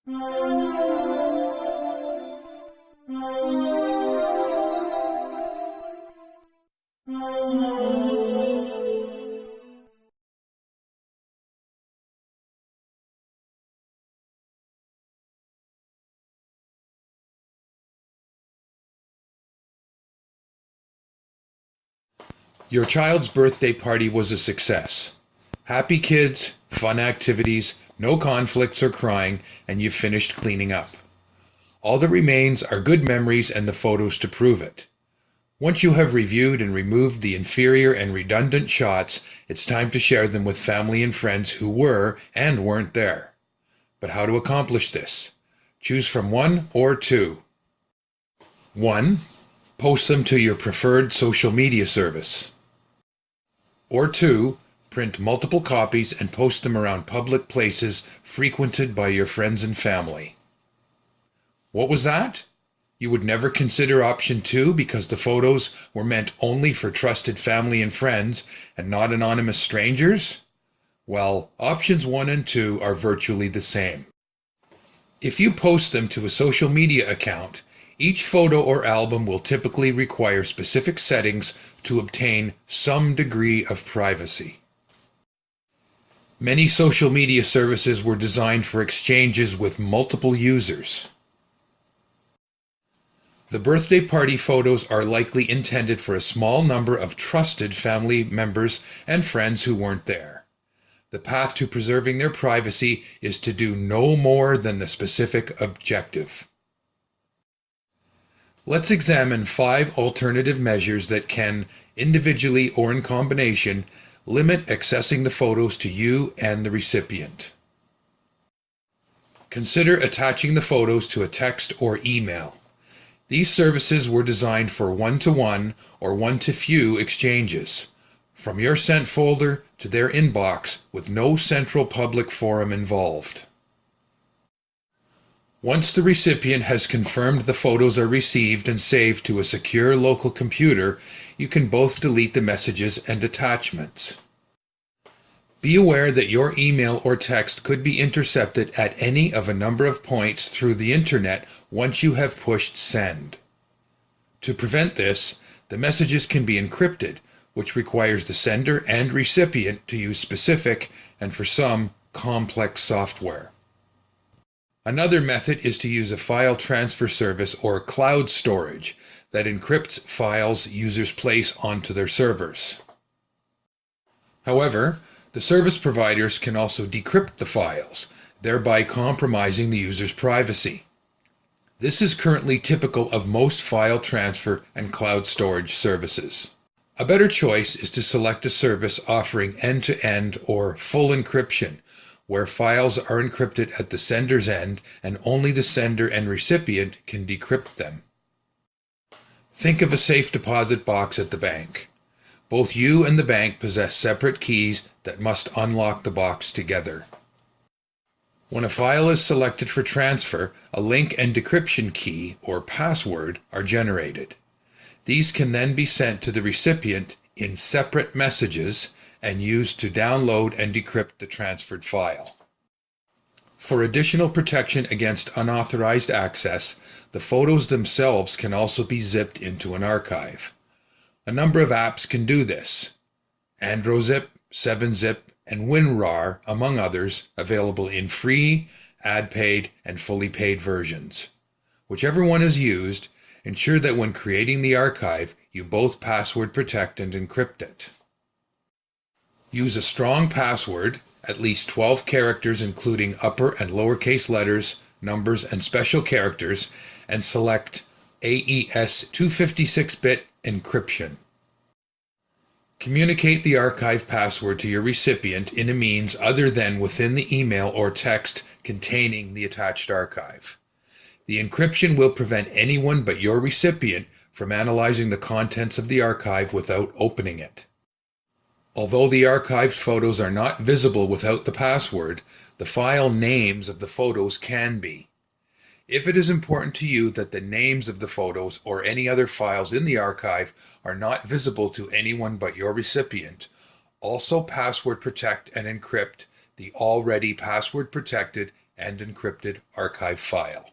Your child's birthday party was a success. Happy kids, fun activities, no conflicts or crying, and you've finished cleaning up. All that remains are good memories and the photos to prove it. Once you have reviewed and removed the inferior and redundant shots, it's time to share them with family and friends who were and weren't there. But how to accomplish this? Choose from one or two. 1. Post them to your preferred social media service. Or 2. Print multiple copies and post them around public places frequented by your friends and family. What was that? You would never consider option 2 because the photos were meant only for trusted family and friends and not anonymous strangers? Well, options 1 and 2 are virtually the same. If you post them to a social media account, each photo or album will typically require specific settings to obtain some degree of privacy. Many social media services were designed for exchanges with multiple users. The birthday party photos are likely intended for a small number of trusted family members and friends who weren't there. The path to preserving their privacy is to do no more than the specific objective. Let's examine 5 alternative measures that can, individually or in combination, limit accessing the photos to you and the recipient. Consider attaching the photos to a text or email. These services were designed for one-to-one or one-to-few exchanges, from your sent folder to their inbox with no central public forum involved. Once the recipient has confirmed the photos are received and saved to a secure local computer, you can both delete the messages and attachments. Be aware that your email or text could be intercepted at any of a number of points through the internet once you have pushed send. To prevent this, the messages can be encrypted, which requires the sender and recipient to use specific and, for some, complex software. Another method is to use a file transfer service or cloud storage that encrypts files users place onto their servers. However, the service providers can also decrypt the files, thereby compromising the user's privacy. This is currently typical of most file transfer and cloud storage services. A better choice is to select a service offering end-to-end or full encryption, where files are encrypted at the sender's end and only the sender and recipient can decrypt them. Think of a safe deposit box at the bank. Both you and the bank possess separate keys that must unlock the box together. When a file is selected for transfer, a link and decryption key, or password, are generated. These can then be sent to the recipient in separate messages and used to download and decrypt the transferred file. For additional protection against unauthorized access, the photos themselves can also be zipped into an archive. A number of apps can do this. AndroZip, 7-Zip, and WinRAR, among others, available in free, ad-paid, and fully paid versions. Whichever one is used, ensure that when creating the archive, you both password protect and encrypt it. Use a strong password, at least 12 characters including upper and lowercase letters, numbers, and special characters, and select AES 256-bit encryption. Communicate the archive password to your recipient in a means other than within the email or text containing the attached archive. The encryption will prevent anyone but your recipient from analyzing the contents of the archive without opening it. Although the archived photos are not visible without the password, the file names of the photos can be. If it is important to you that the names of the photos or any other files in the archive are not visible to anyone but your recipient, also password protect and encrypt the already password protected and encrypted archive file.